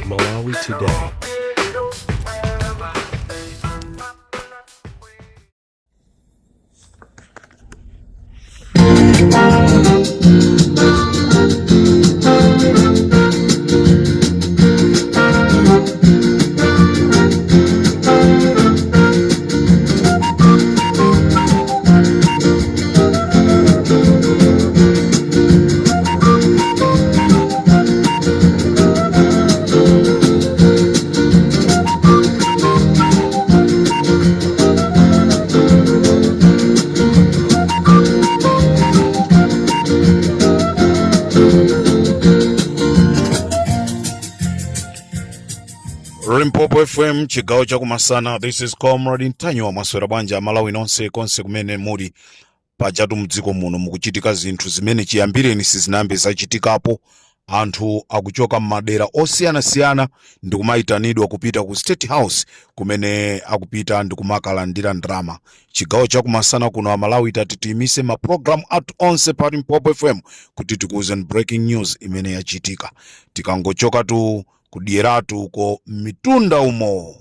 Malawi Today. Limpopo FM chigawo chakumasana. This is Comrade Ntanyo Maswera banja Malawi nonse konse kumene muli pajatu mdziko muno mukuchitika zinthu zimene chiyambireni sizinambe zachitikapo. Anthu akuchoka madera osiyana-siyana ndikumayitanidwa kupita ku State House kumene akupita ndikumalandira ndrama. Chigawo chakumasana kuno wa Malawi tatimise ma program at onse pa Limpopo FM kuti tikuze breaking news imene yachitika. Tikangochoka tu kudieratu ko mitunda umo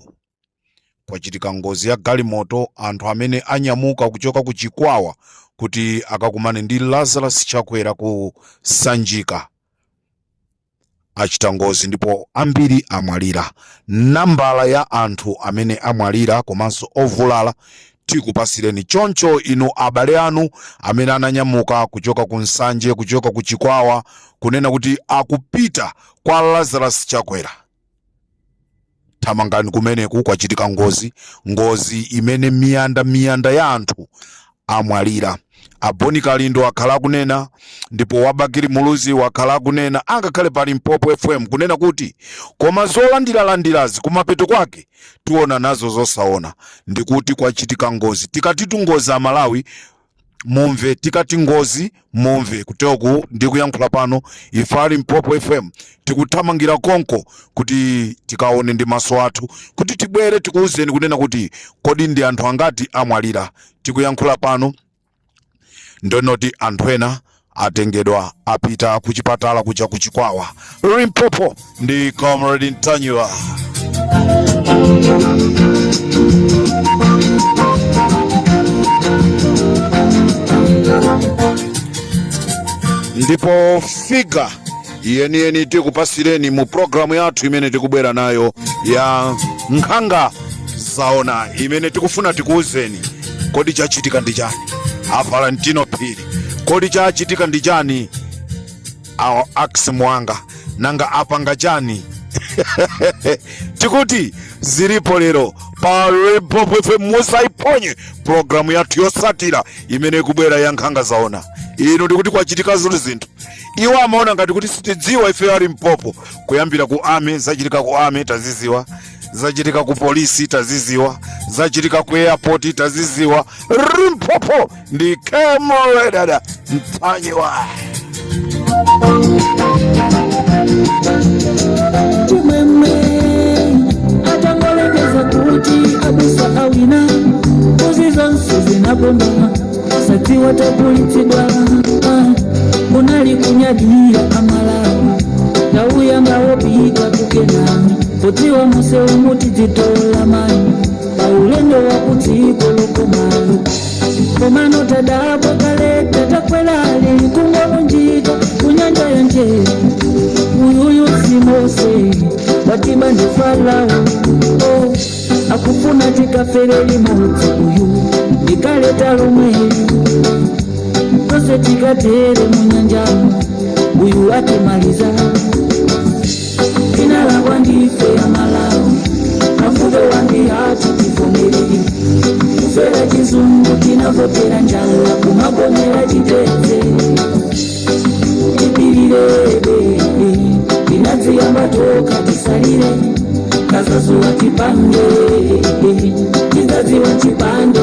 kwachitika ngozi ya galimoto. Anthu amene anyamuka kuchoka ku Chikwawa kuti akakumane ndi Lazarus Chakwera ku Sanjika achita ngozi ndipo ambiri amwalira. Nambala ya anthu amene amwalira komanso ovulala tikupasireni choncho inu abale anu amene ananyamuka kuchoka ku Nsanje kuchoka ku Chikwawa kunena kuti akupita kwa Lazarus Chakwera. Tamangani kumeneku kwachitika ngozi imene miyanda ya anthu amwalira. Aboni Kalindo akhala kunena ndipo Wabakiri Muluzi wakhala kunena angakhale pa Limpopo FM kunena kuti koma zolandiralandirazi kumapeto kwake tuona nazo zosaona. Ndikuti kwachitika ngozi. Tikatitu ngozi a Malawi mumve, tikati ngozi mumve. Kuteoku ndikuyankhula pano ifa Limpopo FM tikuthamangira konko kuti tikaone ndi maso athu kuti tibwere tikuuzeni kunena kuti kodi ndi anthu angati amwalira. Tikuyankhula pano ndonoti anthu ena atengedwa apita kuchipatala kuja ku Chikwawa. Limpopo ndi Comrade Ntanyo. Ndipo figa yeni tikupasireni mu programu yathu imene tikubwera nayo ya Nkhanga Zaona imene tikufuna tikuuzeni kodi chachitika ndi chani. Valentino Phiri kodi chachitika ndi chani. Ax Mwanga nanga apanga chani. Tikuti zilipo lero pa Limpopo FM musaiponye programu yathu yosatira imene kubwera ya Nkhanga Zaona. Ino ndikuti kwachitika zinthu iwo amaona ngati kuti sitidziwa ife ya Limpopo. Kuyambira ku army, zachitika ku army taziziwa, zachitika ku polisi taziziwa, zachitika ku airport taziziwa. Limpopo ndi Comrade Ntanyo. Atangolekeza kuti abusa awina kozi zonse zinabonda sati watapulitsidwa munali kunyadira Amalawi nauya ngawopita kukena potiwa muse umuti titola mani paulendo wakutiko lokomalo komano tadabo kaleta takwelali kungono njita kunyanja ya njeri uyuyu simose watiba ndi Farao akufuna tikafereli mauti uyu nikaleta lumweli tose tikatere munyanjamu uyu atimaliza inala wandife ya Malawi kafuge wandi hati tifumiriri kufera chizungu tinavotera njala kumagomera chiteze tipilirebe tinadziyamba toka tisalire kazazuwa tipange tizaziwa chipande